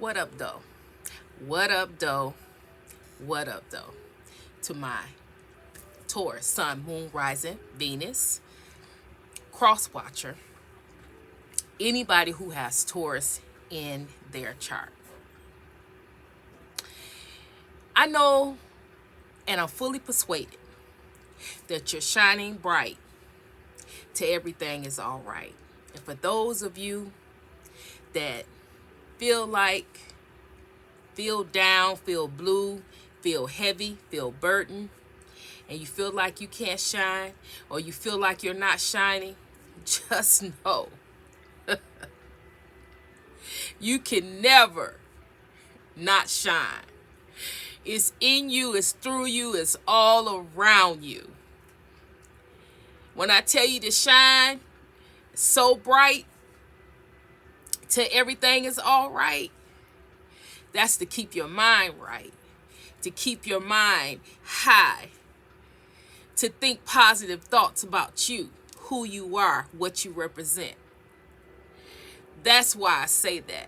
What up, though? What up, though? What up, though? To my Taurus, Sun, Moon, Rising, Venus, cross watcher, anybody who has Taurus in their chart. I know and I'm fully persuaded that you're shining bright to everything is all right. And for those of you that feel down, feel blue, feel heavy, feel burdened, and you feel like you can't shine or you feel like you're not shining, just know you can never not shine. It's in you, it's through you, it's all around you. When I tell you to shine so bright till everything is all right, that's to keep your mind right, to keep your mind high, to think positive thoughts about you, who you are, what you represent. That's why I say that.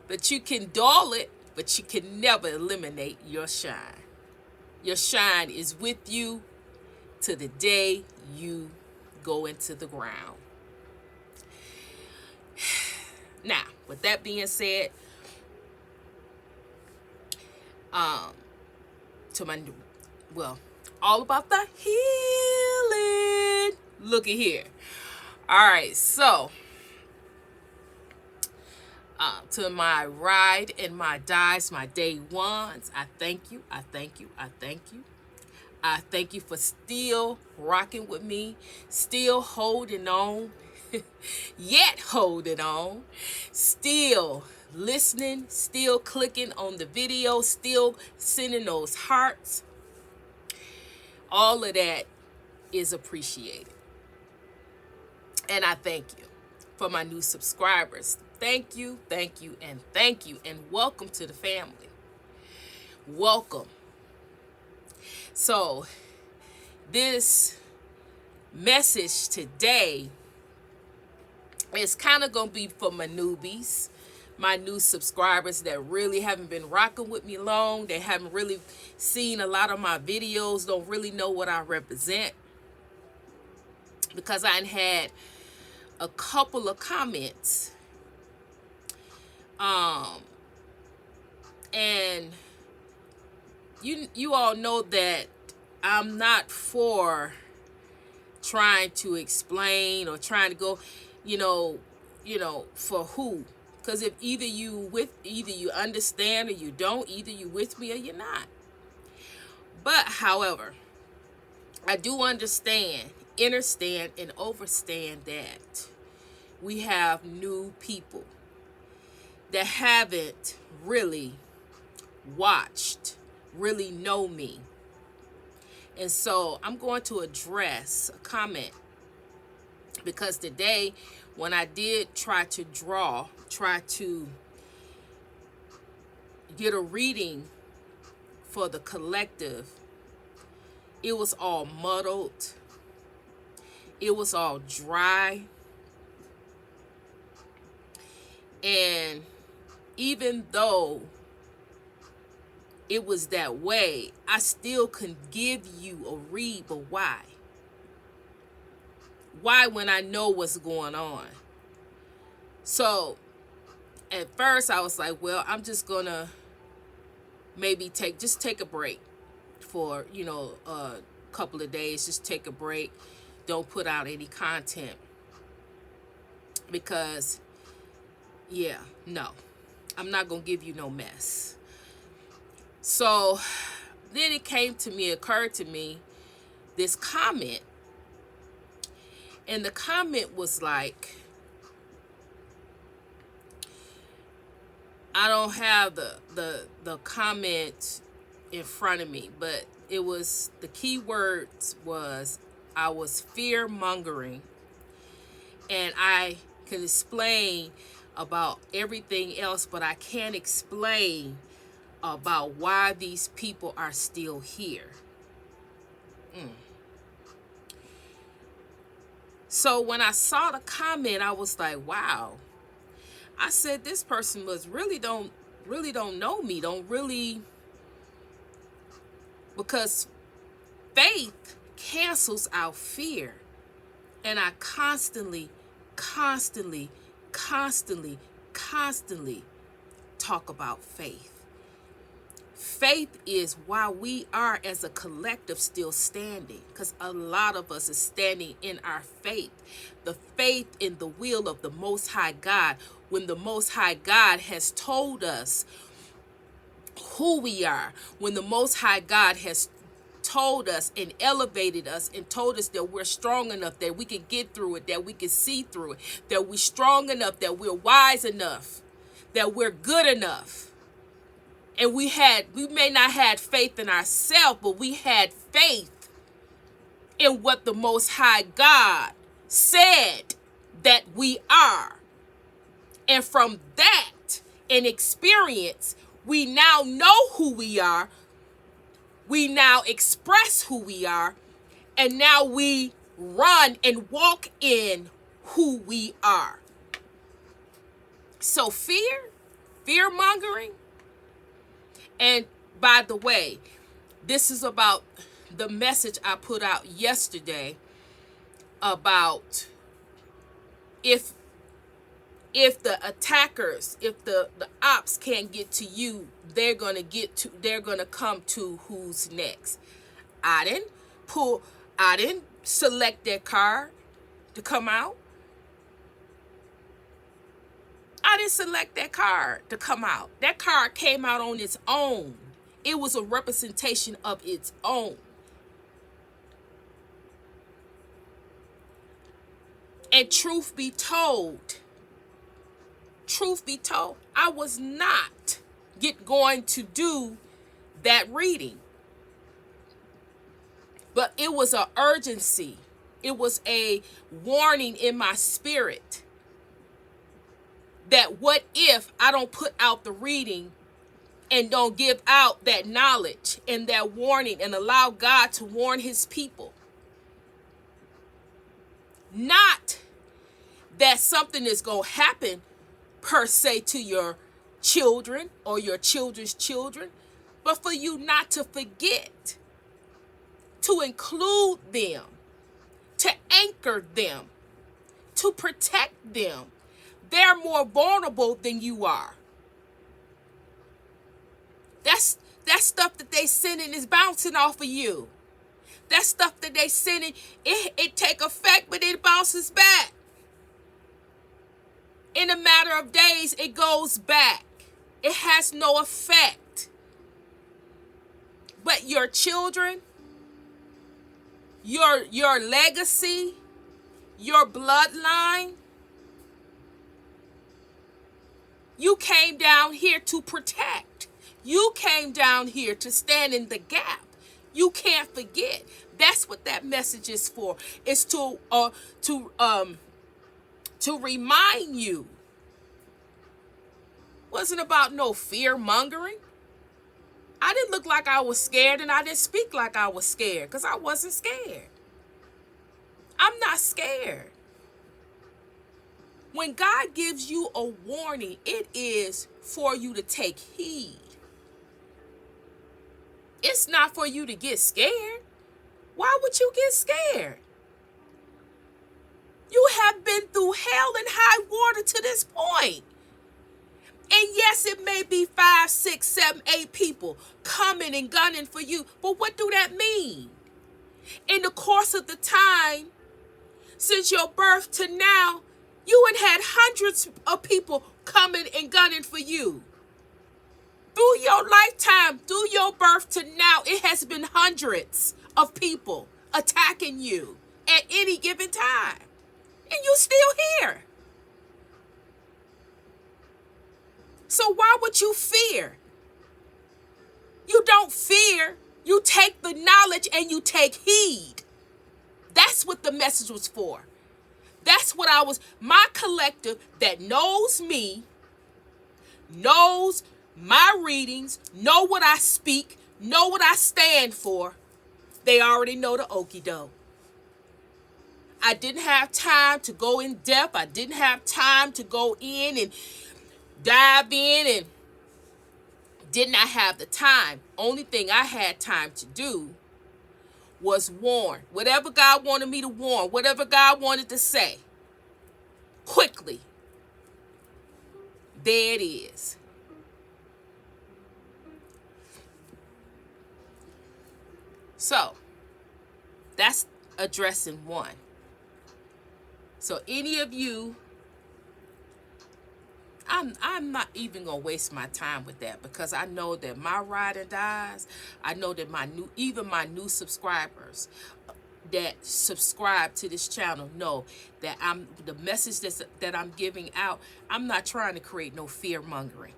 But you can dull it, but you can never eliminate your shine. Your shine is with you to the day you go into the ground. Now, with that being said, to my all about the healing. Look at here. All right, so to my ride and my dies, my day ones, I thank you. I thank you. I thank you. I thank you for still rocking with me, still holding on, yet holding on, still listening, still clicking on the video, still sending those hearts. All of that is appreciated. And I thank you. For my new subscribers, thank you, thank you, and thank you, and welcome to the family. Welcome. So, this message today is kind of going to be for my newbies, my new subscribers that really haven't been rocking with me long. They haven't really seen a lot of my videos, don't really know what I represent. Because I had a couple of comments. And you all know that I'm not for trying to explain or trying to go, for who. Because if either you understand or you don't, either you with me or you're not. But however, I do understand, understand, and overstand that we have new people that haven't really watched, really know me. And so I'm going to address a comment because today when I did try to get a reading for the collective, it was all muddled. It was all dry. And even though it was that way, I still can give you a read, but why? Why when I know what's going on? So at first I was like, well, I'm just gonna maybe take a break for, a couple of days, just take a break. Don't put out any content because no, I'm not gonna give you no mess. So then it occurred to me this comment, and the comment was like, I don't have the comment in front of me, but it was, the key words was, I was fear mongering, and I can explain about everything else, but I can't explain about why these people are still here. So when I saw the comment, I was like, wow. I said, this person was really don't really don't know me, don't really, because faith cancels out fear. And I constantly, constantly, constantly, constantly talk about faith. Faith is why we are as a collective still standing, because a lot of us is standing in our faith. The faith in the will of the Most High God, when the Most High God has told us who we are, when the Most High God has told us and elevated us and told us that we're strong enough, that we can get through it, that we can see through it, that we're strong enough, that we're wise enough, that we're good enough. And we may not had faith in ourselves, but we had faith in what the Most High God said that we are. And from that and experience, we now know who we are. We now express who we are. And now we run and walk in who we are. So fear mongering. And by the way, this is about the message I put out yesterday about if the attackers, if the ops can't get to you, they're gonna come to who's next. I didn't select that car to come out. I didn't select that car to come out. That car came out on its own. It was a representation of its own. And truth be told, I was not going to do that reading. But it was an urgency. It was a warning in my spirit that what if I don't put out the reading and don't give out that knowledge and that warning and allow God to warn his people? Not that something is going to happen per se to your children or your children's children, but for you not to forget to include them, to anchor them, to protect them. They're more vulnerable than you are. That's stuff that they sending is bouncing off of you. That stuff that they sending, it take effect, but it bounces back. In a matter of days, it goes back. It has no effect. But your children, your legacy, your bloodline, you came down here to protect. You came down here to stand in the gap. You can't forget. That's what that message is for. It's to remind you. Wasn't about no fear mongering. I didn't look like I was scared, and I didn't speak like I was scared, because I wasn't scared. I'm not scared. When God gives you a warning, it is for you to take heed. It's not for you to get scared. Why would you get scared? You have been through hell and high water to this point. And yes, it may be 5, 6, 7, 8 people coming and gunning for you. But what do that mean? In the course of the time, since your birth to now, you had hundreds of people coming and gunning for you. Through your lifetime, through your birth to now, it has been hundreds of people attacking you at any given time. And you're still here. So why would you fear? You don't fear. You take the knowledge and you take heed. That's what the message was for. That's what my collective that knows me, knows my readings, know what I speak, know what I stand for. They already know the okie doke. I didn't have time to go in depth. I didn't have time to go in and dive in and did not have the time. Only thing I had time to do was warn. Whatever God wanted me to warn, whatever God wanted to say, quickly, there it is. So, that's addressing one. So any of you, I'm not even gonna waste my time with that, because I know that my ride or dies. I know that my new subscribers that subscribe to this channel know that the message that I'm giving out. I'm not trying to create no fear mongering.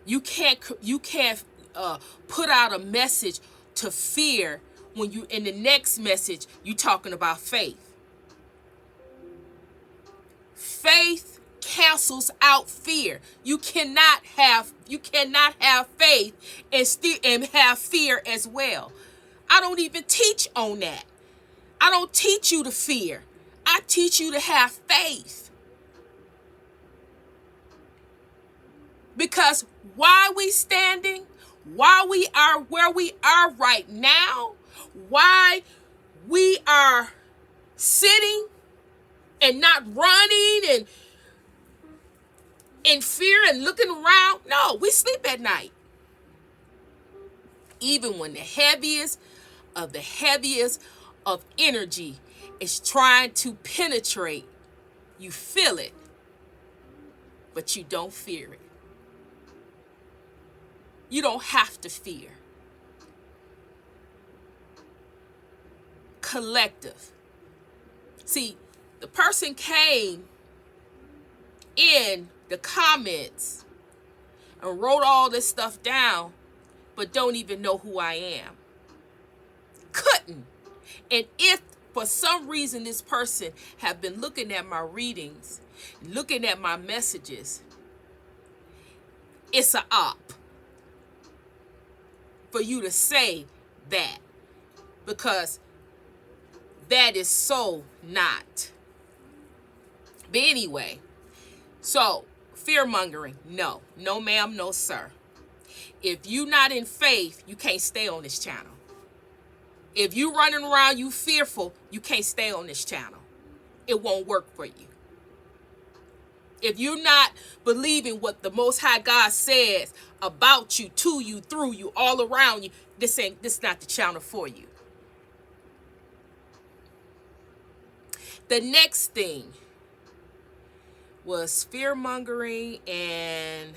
You can't put out a message to fear when you in the next message you talking about faith. Faith cancels out fear. You cannot have faith and have fear as well. I don't even teach on that. I don't teach you to fear. I teach you to have faith. Because why we standing, why we are where we are right now, why we are sitting and not running and in fear and looking around. No, we sleep at night. Even when the heaviest of energy is trying to penetrate, you feel it, but you don't fear it. You don't have to fear. Collective. See, the person came in the comments and wrote all this stuff down, but don't even know who I am. Couldn't. And if for some reason this person have been looking at my readings, looking at my messages, it's a op for you to say that, because that is so not. But anyway, so fear mongering, no ma'am, no sir. If you not in faith, you can't stay on this channel. If you running around you fearful, you can't stay on this channel. It won't work for you. If you're not believing what the Most High God says about you, to you, through you, all around you, this not the channel for you. The next thing was fear mongering and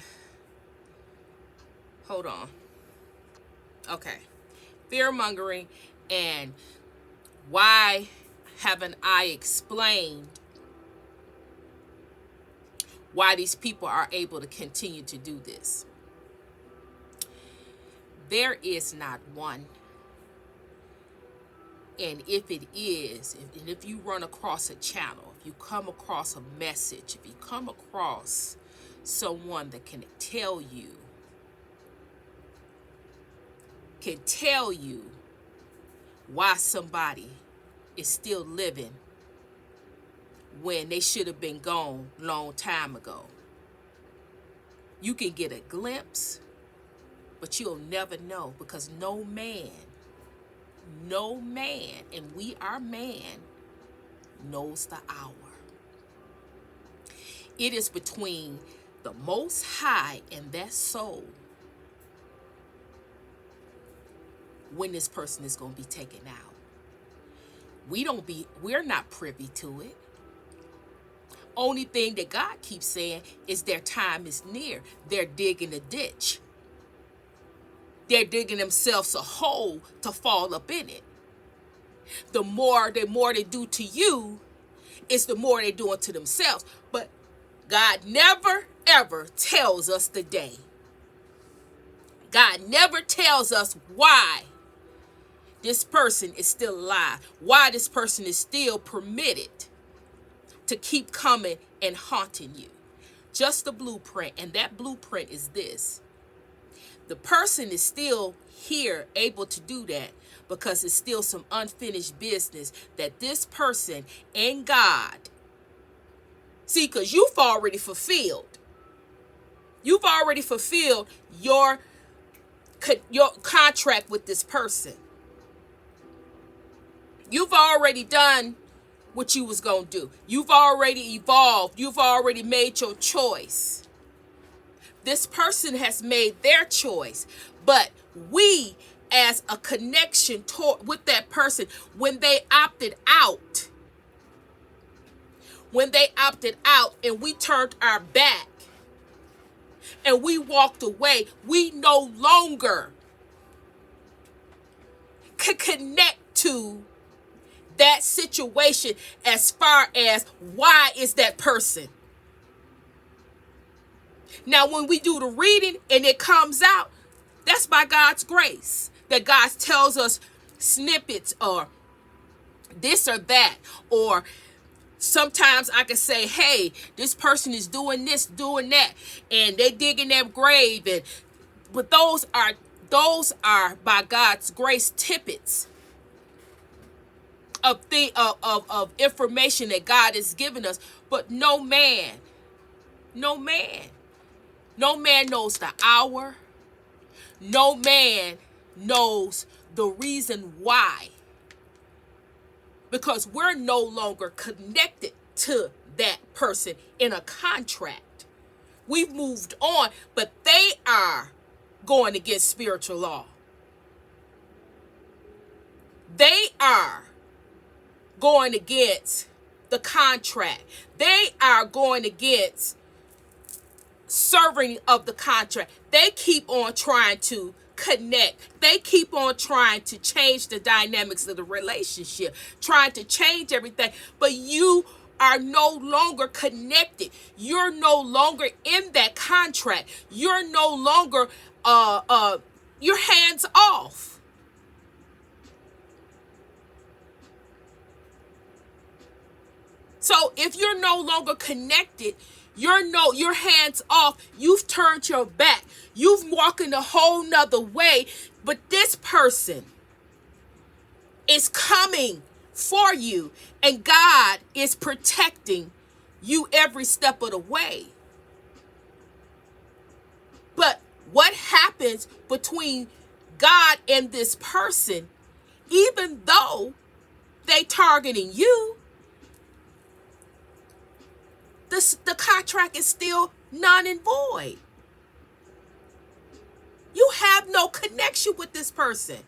hold on. Okay. Fear mongering and why haven't I explained why these people are able to continue to do this? There is not one. And if it is, if you run across a channel, if you come across a message, if you come across someone that can tell you why somebody is still living when they should have been gone long time ago, you can get a glimpse, but you'll never know, because no man, and we are man, knows the hour. It is between the Most High and that soul when this person is going to be taken out. We're not privy to it. Only thing that God keeps saying is their time is near. They're digging a ditch. They're digging themselves a hole to fall up in it. The more they do to you, it's the more they're doing to themselves. But God never, ever tells us the day. God never tells us why this person is still alive, why this person is still permitted to keep coming and haunting you. Just the blueprint, and that blueprint is this. The person is still here, able to do that, because it's still some unfinished business that this person and God, see, because you've already fulfilled. You've already fulfilled your your contract with this person. You've already done what you was going to do. You've already evolved. You've already made your choice. This person has made their choice. But we, as a connection with that person, when they opted out, and we turned our back and we walked away, we no longer could connect to that situation as far as why is that person. Now, when we do the reading and it comes out, that's by God's grace. That God tells us snippets or this or that. Or sometimes I can say, hey, this person is doing this, doing that, and they digging their grave. But those are by God's grace tidbits of information that God has given us. But no man knows the hour. No man knows the reason why. Because we're no longer connected to that person in a contract. We've moved on, but they are going against spiritual law. They are going against the contract. They are going against serving of the contract. They keep on trying to connect. They keep on trying to change the dynamics of the relationship, trying to change everything. But you are no longer connected. You're no longer in that contract. You're no longer you're hands off. So if you're no longer connected, you're hands off. You've turned your back. You've walked in a whole nother way. But this person is coming for you, and God is protecting you every step of the way. But what happens between God and this person, even though they targeting you, the contract is still null and void. You have no connection with this person.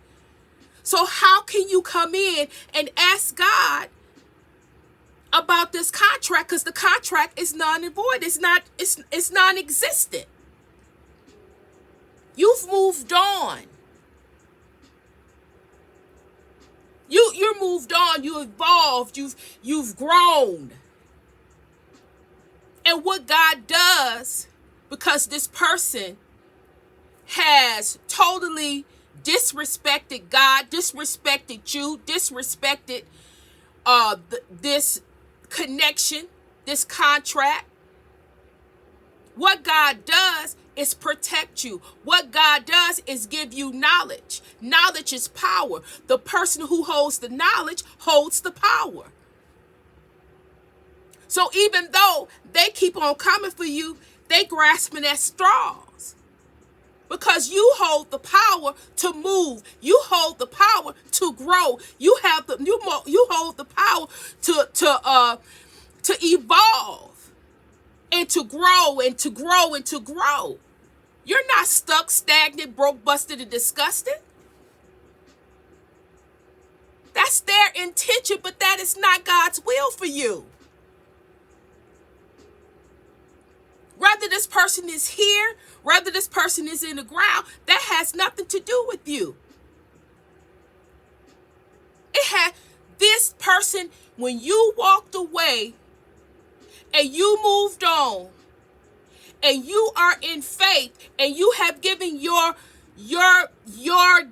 So how can you come in and ask God about this contract? Because the contract is null and void. It's non-existent. You've moved on. You're moved on. You evolved. You've grown. And what God does, because this person has totally disrespected God, disrespected you, disrespected this connection, this contract, what God does is protect you. What God does is give you knowledge. Knowledge is power. The person who holds the knowledge holds the power. So even though they keep on coming for you, they grasping at straws. Because you hold the power to move. You hold the power to grow. You hold the power to evolve and to grow and to grow and to grow. You're not stuck, stagnant, broke, busted, and disgusted. That's their intention, but that is not God's will for you. Whether this person is here, whether this person is in the ground, that has nothing to do with you. It had this person, when you walked away and you moved on and you are in faith and you have given your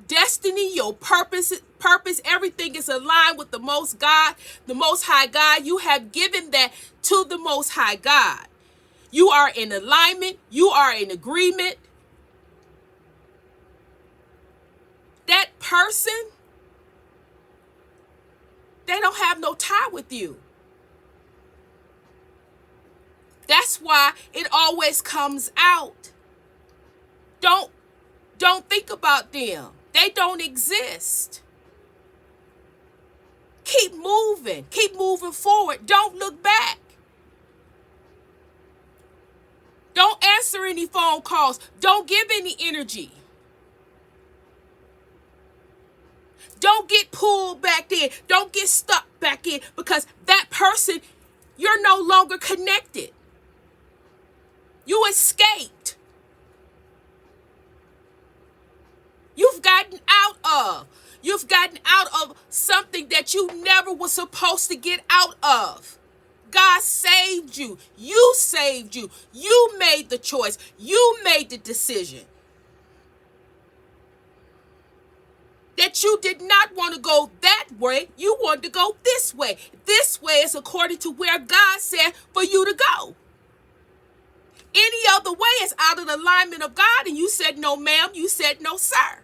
destiny, your purpose, everything is aligned with the Most God, the Most High God. You have given that to the Most High God. You are in alignment. You are in agreement. That person, they don't have no tie with you. That's why it always comes out. Don't Don't think about them. They don't exist. Keep moving. Keep moving forward. Don't look back. Don't answer any phone calls. Don't give any energy. Don't get pulled back in. Don't get stuck back in, because that person, you're no longer connected. You escaped. You've gotten out of. You've gotten out of something that you never were supposed to get out of. God saved you. You saved you. You made the choice. You made the decision that you did not want to go that way. You wanted to go this way. This way is according to where God said for you to go. Any other way is out of the alignment of God, and you said no, ma'am. You said no, sir.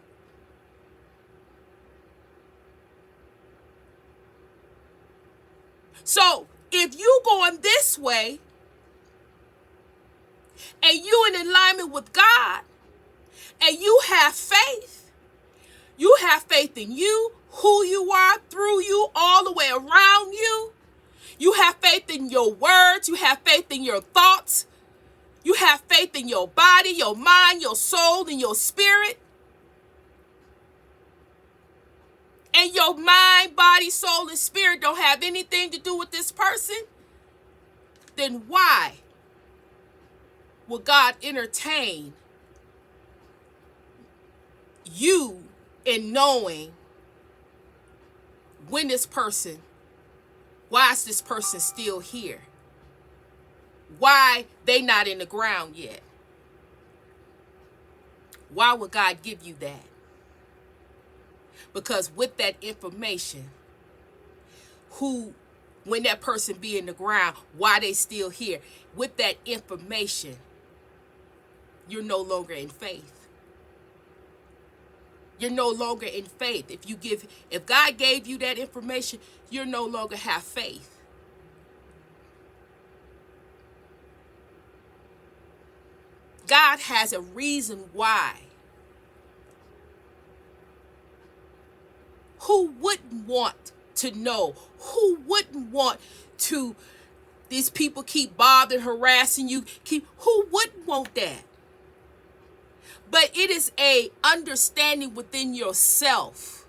So if you going this way and you in alignment with God and you have faith in you, who you are, through you, all the way around you. You have faith in your words. You have faith in your thoughts. You have faith in your body, your mind, your soul, and your spirit. And your mind, body, soul, and spirit don't have anything to do with this person. Then why will God entertain you in knowing when this person, why is this person still here? Why they not in the ground yet? Why would God give you that? Because with that information, when that person be in the ground, why they still here, with that information, you're no longer in faith. You're no longer in faith. If God gave you that information, you no longer have faith. God has a reason why. Who wouldn't want to know? Who wouldn't want to, these people keep bothering, harassing you, who wouldn't want that? But it is a understanding within yourself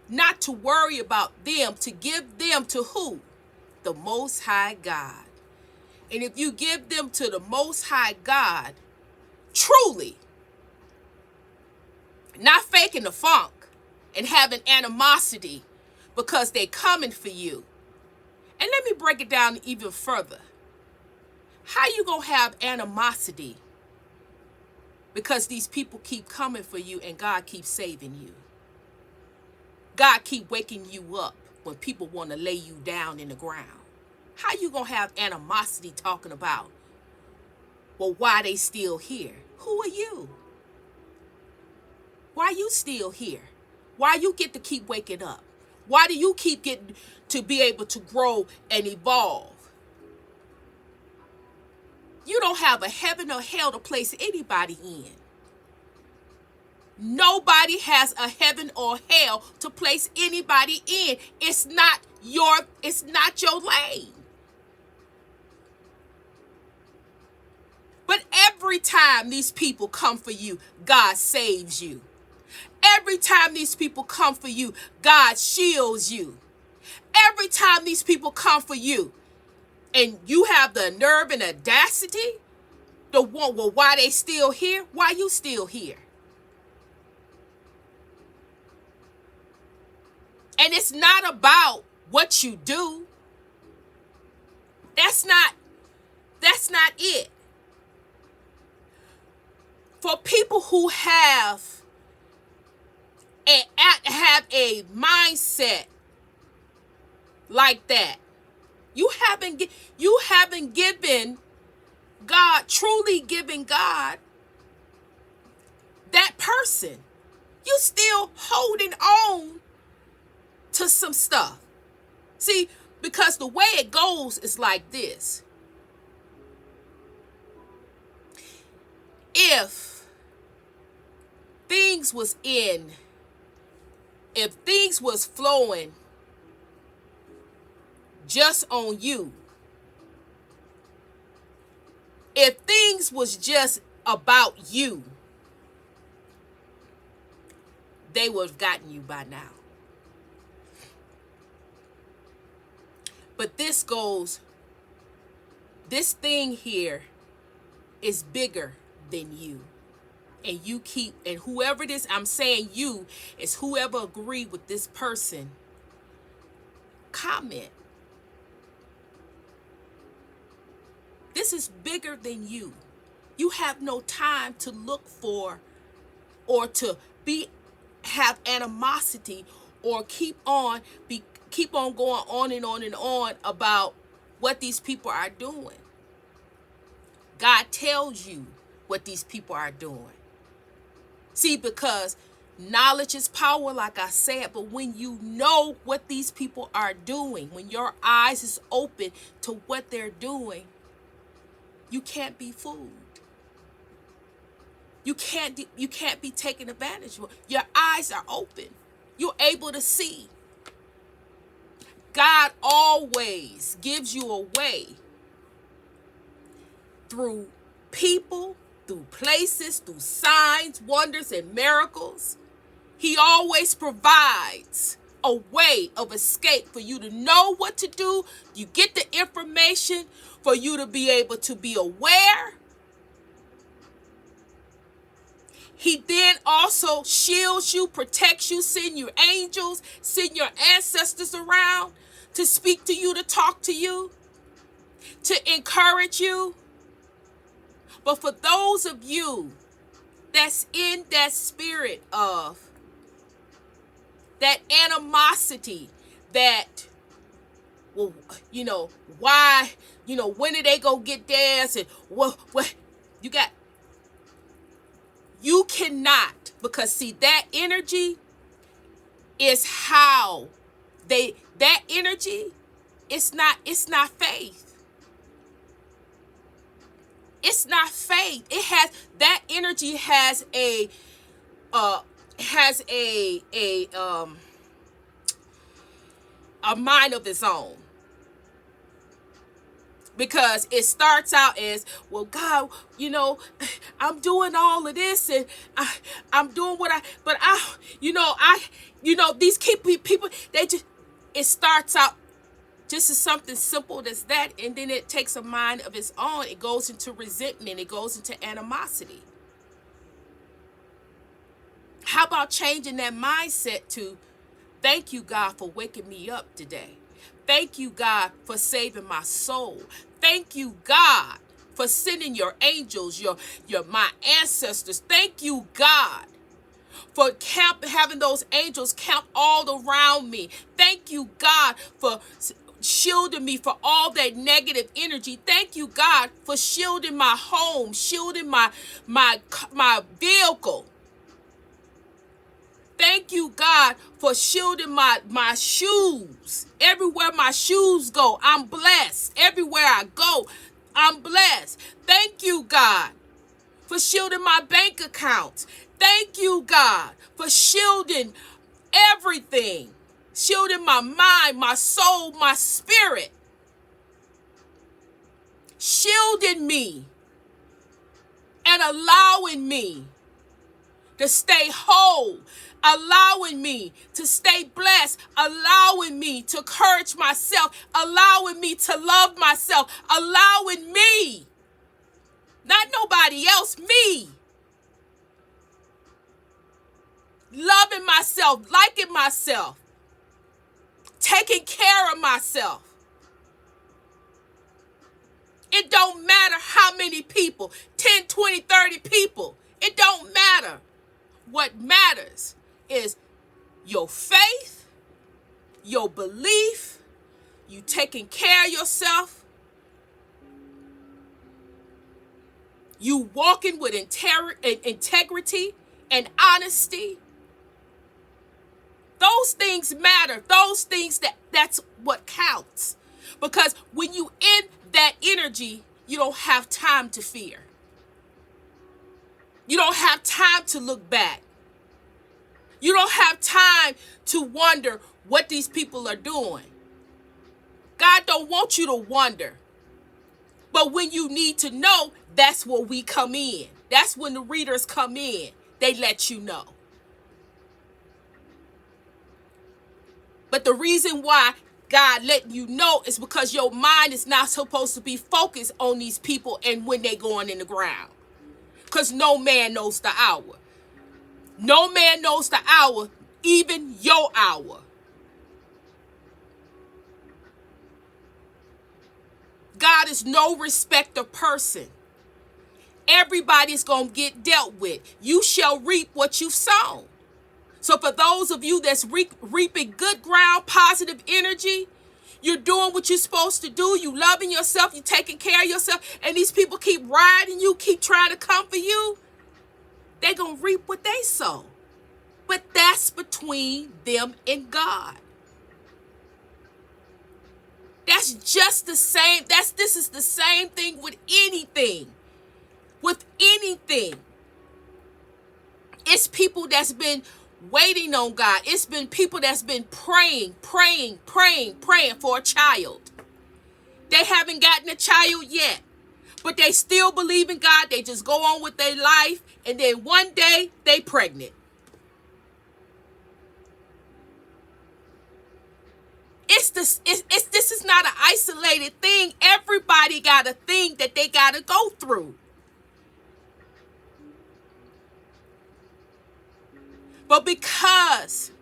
not to worry about them, to give them to who? The Most High God. And if you give them to the Most High God, truly, not faking the funk and having animosity because they coming for you. And let me break it down even further. How you gonna have animosity because these people keep coming for you and God keeps saving you? God keep waking you up when people want to lay you down in the ground. How you gonna have animosity talking about, well, why they still here? Who are you? Why you still here? Why you get to keep waking up? Why do you keep getting to be able to grow and evolve? You don't have a heaven or hell to place anybody in. Nobody has a heaven or hell to place anybody in. It's not your lane. But every time these people come for you, God saves you. Every time these people come for you, God shields you. Every time these people come for you, and you have the nerve and audacity to want, well, why they still here? Why you still here? And it's not about what you do. That's not it. For people who have a mindset like that, you haven't given God, truly given God that person. You still holding on to some stuff. See, because the way it goes is like this. If things was flowing just on you, if things was just about you, they would have gotten you by now. But this thing here is bigger than you. And and whoever it is, I'm saying you, is whoever agreed with this person, comment. This is bigger than you. You have no time to look for or to have animosity or keep on going on and on and on about what these people are doing. God tells you what these people are doing. See, because knowledge is power, like I said, but when you know what these people are doing, when your eyes is open to what they're doing, you can't be fooled. You can't be taken advantage of. Your eyes are open. You're able to see. God always gives you a way through people, through places, through signs, wonders, and miracles. He always provides a way of escape for you to know what to do. You get the information for you to be able to be aware. He then also shields you, protects you, send your angels, send your ancestors around to speak to you, to talk to you, to encourage you. But for those of you that's in that spirit of that animosity, that, well, why, when are they gonna get theirs, and what you cannot, because see, that energy is how that energy, it's not faith. It's not faith. That energy has a mind of its own. Because it starts out as, well, God, I'm doing all of this, and I'm doing these people, it starts out just as something simple as that, and then it takes a mind of its own. It goes into resentment. It goes into animosity. How about changing that mindset to, thank you, God, for waking me up today. Thank you, God, for saving my soul. Thank you, God, for sending your angels, my ancestors. Thank you, God, for having those angels camp all around me. Thank you, God, for shielding me for all that negative energy. Thank you, God, for shielding my home, shielding my vehicle. Thank you, God, for shielding my shoes. Everywhere my shoes go, I'm blessed. Everywhere I go, I'm blessed. Thank you, God, for shielding my bank accounts. Thank you, God, for shielding everything. Shielding my mind, my soul, my spirit. Shielding me and allowing me to stay whole, allowing me to stay blessed, allowing me to encourage myself, allowing me to love myself, allowing me, not nobody else, me, loving myself, liking myself, taking care of myself. It don't matter how many people, 10, 20, 30 people. It don't matter. What matters is your faith, your belief, you taking care of yourself, you walking with integrity and honesty. Those things matter. Those things, that's what counts. Because when you in that energy, you don't have time to fear. You don't have time to look back. You don't have time to wonder what these people are doing. God don't want you to wonder. But when you need to know, that's where we come in. That's when the readers come in. They let you know. But the reason why God letting you know is because your mind is not supposed to be focused on these people and when they going in the ground. Because no man knows the hour. No man knows the hour, even your hour. God is no respecter of person. Everybody's going to get dealt with. You shall reap what you've sown. So for those of you that's reaping good ground, positive energy, you're doing what you're supposed to do. You loving yourself. You taking care of yourself. And these people keep riding you, keep trying to come for you. They're going to reap what they sow. But that's between them and God. That's just the same. This is the same thing with anything. With anything. It's people that's been waiting on God. It's been people that's been praying for a child. They haven't gotten a child yet. But they still believe in God. They just go on with their life. And then one day they pregnant. This is not an isolated thing. Everybody got a thing that they got to go through. But because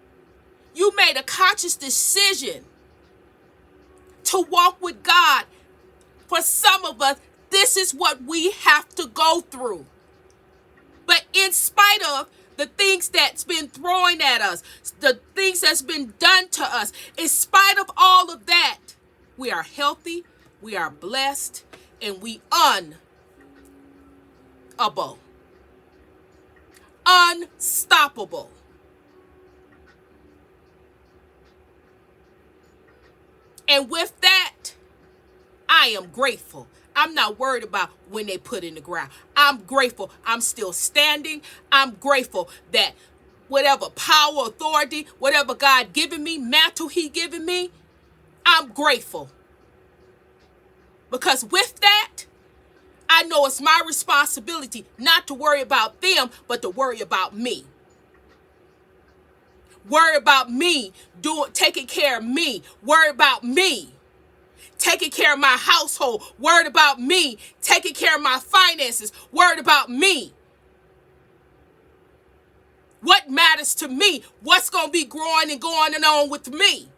you made a conscious decision to walk with God, for some of us, this is what we have to go through. But in spite of the things that's been thrown at us, the things that's been done to us, in spite of all of that, we are healthy, we are blessed, and we unstoppable. And with that, I am grateful. I'm not worried about when they put in the ground. I'm grateful. I'm still standing. I'm grateful that whatever power, authority, whatever God given me, mantle he given me, I'm grateful. Because with that, I know it's my responsibility not to worry about them, but to worry about me. Worry about me, taking care of me. Worry about me. Taking care of my household, worried about me. Taking care of my finances, worried about me. What matters to me? What's going to be growing and going on with me?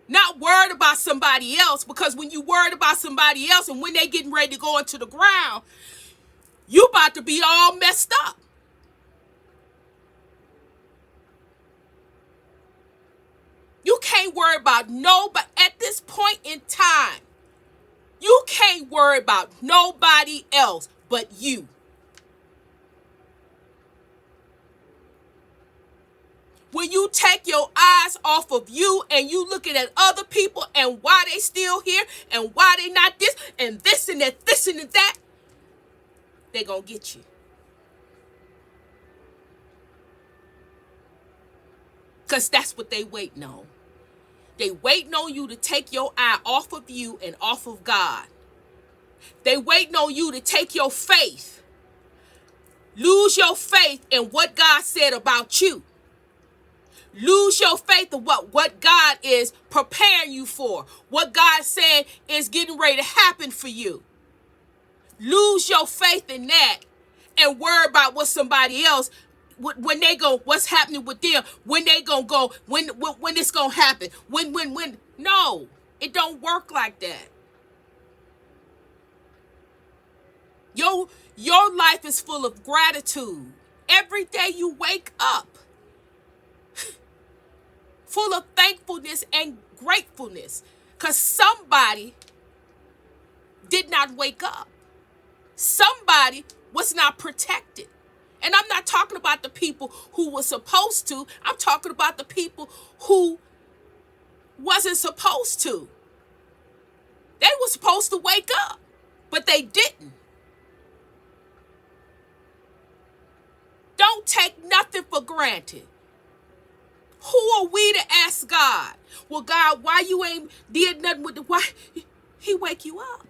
Not worried about somebody else, because when you worried about somebody else and when they getting ready to go into the ground, you about to be all messed up. You can't worry about nobody at this point in time. You can't worry about nobody else but you. When you take your eyes off of you and you looking at other people and why they still here and why they not this and this and that, they gonna get you. Because that's what they waiting on. They waiting on you to take your eye off of you and off of God. They waiting on you to take your faith. Lose your faith in what God said about you. Lose your faith in what God is preparing you for. What God said is getting ready to happen for you. Lose your faith in that and worry about what somebody else, when they go, what's happening with them, when they gonna go, when it's gonna happen, when. No, it don't work like that. Your life is full of gratitude. Every day you wake up, full of thankfulness and gratefulness, because somebody did not wake up. Somebody was not protected. And I'm not talking about the people who were supposed to. I'm talking about the people who wasn't supposed to. They were supposed to wake up, but they didn't. Don't take nothing granted. Who are we to ask God? Well, God, why you ain't did nothing with the why? He wake you up.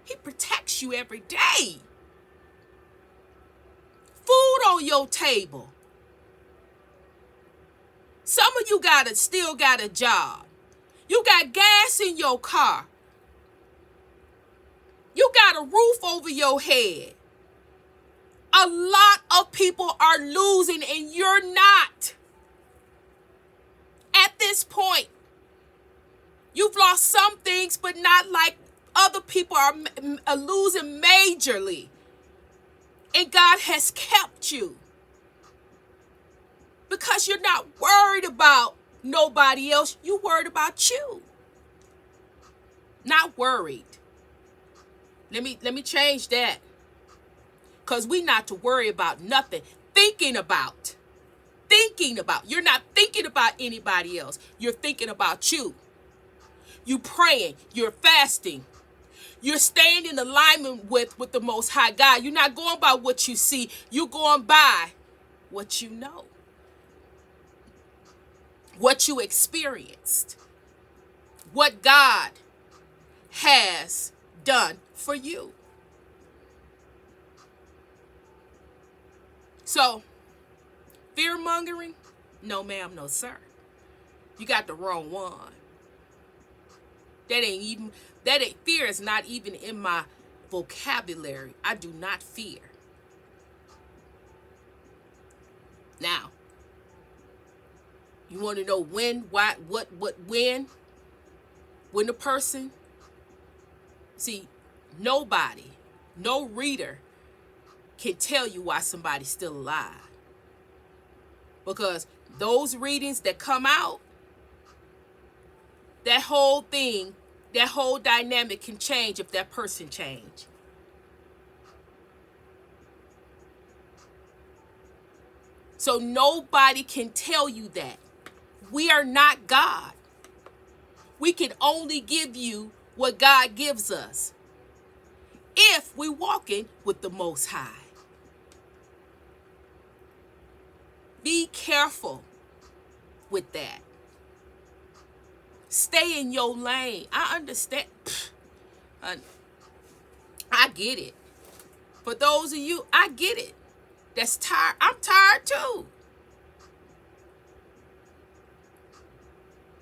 He protects you every day. Food on your table. Some of you still got a job. You got gas in your car. You got a roof over your head. A lot of people are losing and you're not. At this point, you've lost some things, but not like other people are losing majorly. And God has kept you. Because you're not worried about nobody else. You're worried about you. Not worried. Let me change that. Because we not to worry about nothing. Thinking about. You're not thinking about anybody else. You're thinking about you. You praying. You're fasting. You're staying in alignment with the Most High God. You're not going by what you see. You're going by what you know. What you experienced. What God has done for you. So, fear mongering? No, ma'am, no, sir. You got the wrong one. Fear is not even in my vocabulary. I do not fear. Now, you want to know when, why, what, when? When the person, see, nobody, no reader can tell you why somebody's still alive. Because those readings that come out, that whole thing, that whole dynamic can change if that person change. So nobody can tell you that. We are not God. We can only give you what God gives us if we walking with the Most High. Be careful with that. Stay in your lane. I understand. I get it. For those of you, I get it. That's tired. I'm tired too.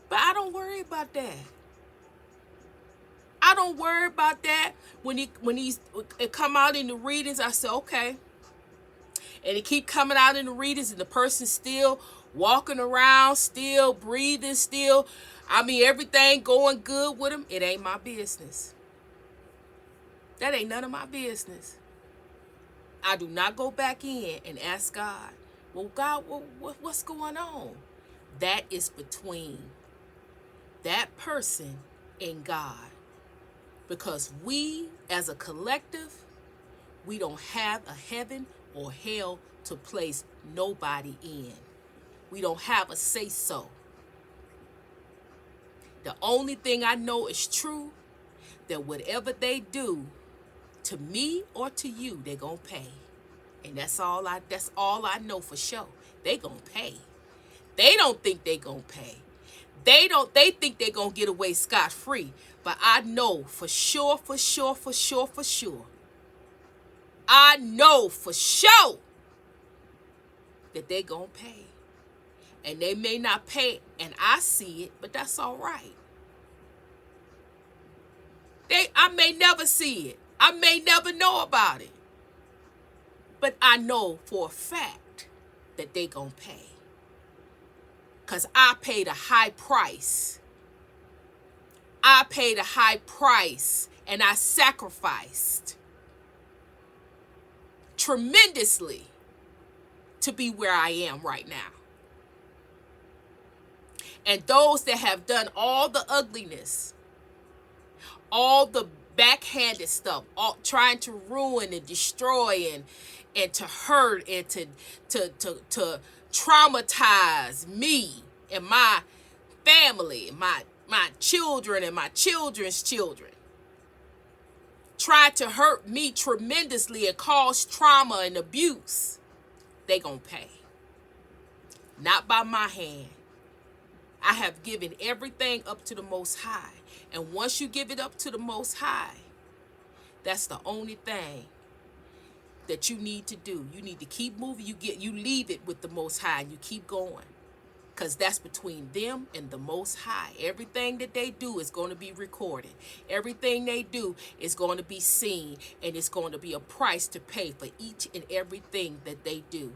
But I don't worry about that. I don't worry about that. When it come out in the readings, I say, okay. And it keep coming out in the readings, and the person still walking around, still breathing, still, everything going good with them. It ain't my business. That ain't none of my business. I do not go back in and ask God, well, God, what's going on? That is between that person and God. Because we, as a collective, we don't have a heaven or hell to place nobody in. We don't have a say-so. The only thing I know is true, that whatever they do to me or to you, they're going to pay. And that's all I know for sure. They going to pay. They don't think they going to pay. They think they're going to get away scot-free. But I know for sure. I know for sure that they're going to pay. And they may not pay, and I see it, but that's all right. I may never see it. I may never know about it. But I know for a fact that they going to pay. Because I paid a high price. I paid a high price, and I sacrificed tremendously to be where I am right now. And those that have done all the ugliness, all the backhanded stuff, all trying to ruin and destroy and to hurt and to traumatize me and my family, my children and my children's children, tried to hurt me tremendously and cause trauma and abuse, they gonna pay. not by my hand. I have given everything up to the Most High. And once you give it up to the Most High, that's the only thing that you need to do. You need to keep moving. You leave it with the Most High and you keep going. Because that's between them and the Most High. Everything that they do is going to be recorded. Everything they do is going to be seen. And it's going to be a price to pay for each and everything that they do.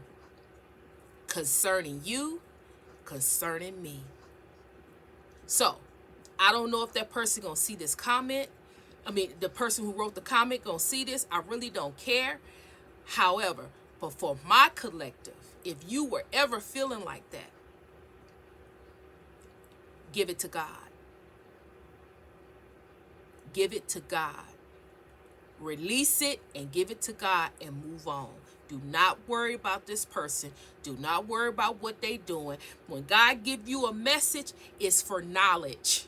Concerning you, concerning me. So, I don't know if that person going to see this comment. I mean, the person who wrote the comment going to see this. I really don't care. However, but for my collective, if you were ever feeling like that, give it to God. Give it to God. Release it and give it to God and move on. Do not worry about this person. Do not worry about what they're doing. When God gives you a message, it's for knowledge.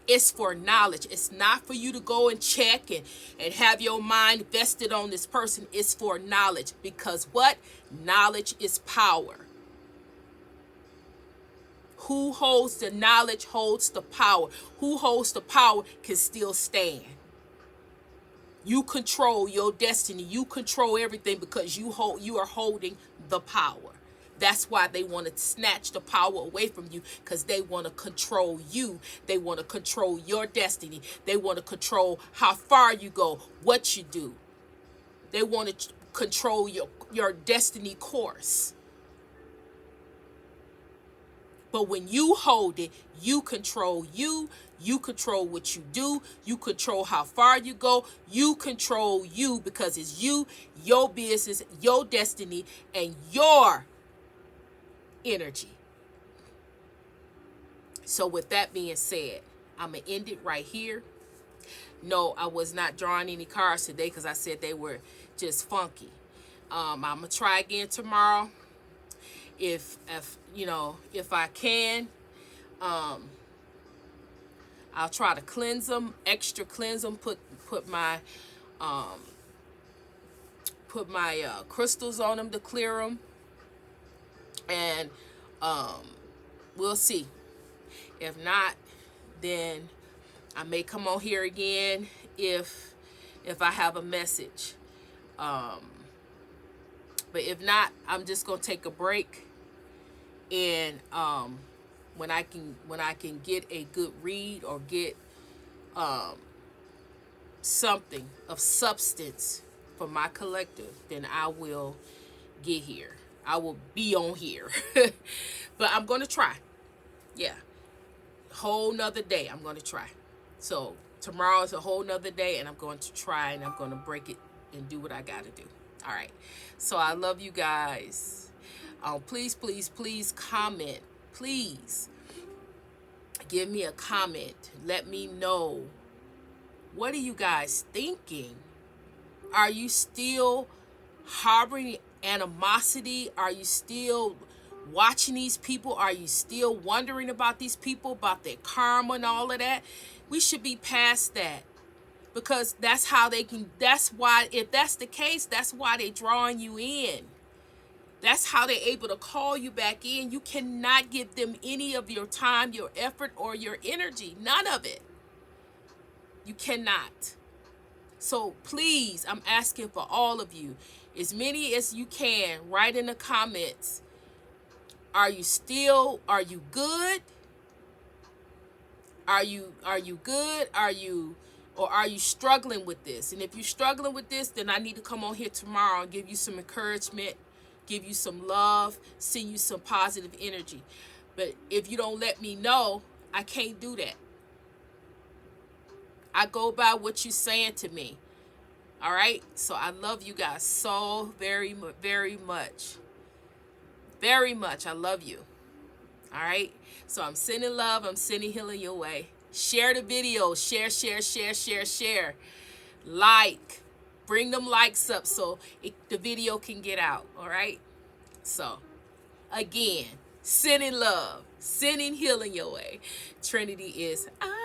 It's for knowledge. It's not for you to go and check and have your mind vested on this person. It's for knowledge. Because what? Knowledge is power. Who holds the knowledge holds the power. Who holds the power can still stand. You control your destiny. You control everything because you are holding the power. That's why they want to snatch the power away from you, because they want to control you. They want to control your destiny. They want to control how far you go, what you do. They want to control your destiny course. But when you hold it, you control you. You control what you do. You control how far you go. You control you, because it's you, your business, your destiny, and your energy. So with that being said, I'm going to end it right here. No, I was not drawing any cards today because I said they were just funky. I'm going to try again tomorrow. If I can, I'll try to cleanse them, extra cleanse them, put my crystals on them to clear them, and we'll see. If not, then I may come on here again if I have a message. But if not, I'm just gonna take a break, and when I can get a good read or get something of substance for my collective, then I will get here. I will be on here. But I'm gonna try. Yeah. Whole nother day I'm going to try. So tomorrow is a whole nother day, and I'm going to try, and I'm going to break it and do what I got to do. All right. So I love you guys. Please comment. Please give me a comment. Let me know, what are you guys thinking? Are you still harboring animosity? Are you still watching these people? Are you still wondering about these people, about their karma and all of that? We should be past that, because that's how they can. That's why, if that's the case, that's why they're drawing you in. That's how they're able to call you back in. You cannot give them any of your time, your effort, or your energy. None of it. You cannot. So please, I'm asking for all of you, as many as you can, write in the comments. Are you good? Are you good? Or are you struggling with this? And if you're struggling with this, then I need to come on here tomorrow and give you some encouragement, give you some love, send you some positive energy. But if you don't let me know, I can't do that. I go by what you're saying to me. All right? So I love you guys so very, very much. Very much. I love you. All right? So I'm sending love. I'm sending healing your way. Share the video. Share. Like. Bring them likes up so the video can get out. All right? So, again, sending love. Sending healing your way. Trinity is out.